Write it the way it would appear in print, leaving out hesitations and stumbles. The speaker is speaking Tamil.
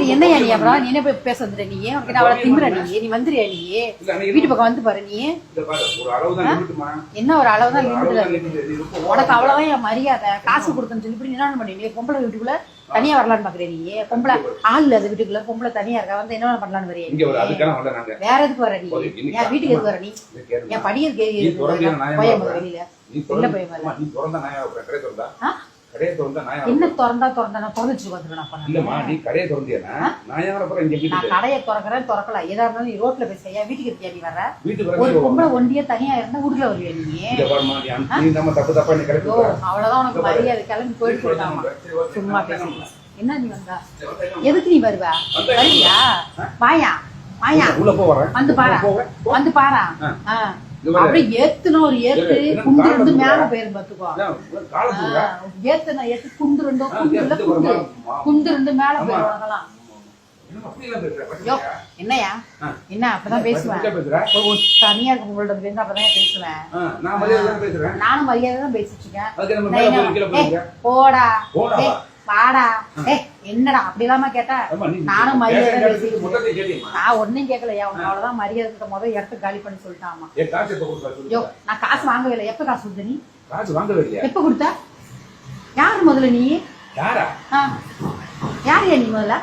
என்னையா நீ அப்புறம் நீ என்ன போய் பேச வந்துற நீ உனக்கு அவளை திம்புற நீ வந்துறியா நீ வீட்டு பக்கம் வந்து பாரு நீ என்ன ஒரு அளவு தான் உனக்கு அவ்வளவுதான் என் மரியாதை காசு கொடுத்தேன்னு சொல்லி இப்படி என்ன பண்ணி பொம்பளை வீட்டுக்குள்ள தனியா வரலான்னு பாக்குறேன் நீ பொம்பளை ஆள் இல்ல அது வீட்டுக்குள்ள பொம்பளை தனியா இருக்கா வந்து என்ன பண்ணலான்னு வரையா வேற எதுக்கு வர நீ என் வீட்டுக்கு எதுக்கு வர நீ என் படியதுக்கு வெளியில இல்ல போய் என்ன திறந்தா நான் திறந்துச்சு கடையை திறக்கிறேன் திறக்கல ஏதா இருந்தாலும் நீ ரோட்ல போய் செய்ய வீட்டுக்கு இருக்கியா நீ வர ஒரு பொம்பளை ஒண்டியா தனியா இருந்தா வீட்டுல வருவியா நீ அவ்வளவுதான் உனக்கு மரியாதை கிளம்பி போயிட்டு போயிட்டாமா சும்மா பேசுங்க என்ன நீ வந்தா எதுக்கு நீ வருவ வருவியா வாயா வாயா வந்து பாரா அப்படியே ஏத்துனா ஒரு ஏத்து குண்டு ரெண்டு மேல போயிரும் பாத்துக்கோ ஏத்துனா ஏத்து குண்டு ரெண்டோ குண்டு ரெண்டு மேல போயிரும் என்னையா என்ன அப்பதான் பேசுவேன் தனியா இருக்க உங்கள்ட்ட பேச அப்பதான் பேசுவேன் நானும் மரியாதை தான் பேசிட்டு இருக்கேன் போடா பாடா என்னடா அப்படி இல்லாம கேட்டா நானும் மரியாதை நான் ஒன்னும் கேட்கலையா உனக்கு அவ்வளவுதான் மரியாதை முதல் இடத்த காலி பண்ணி சொல்லிட்டாமா நான் காசு வாங்கவே இல்லை எப்ப காசு கொடுத்த நீ எப்ப கொடுத்த யாரு முதல்ல நீ யாரு நீ முதல்ல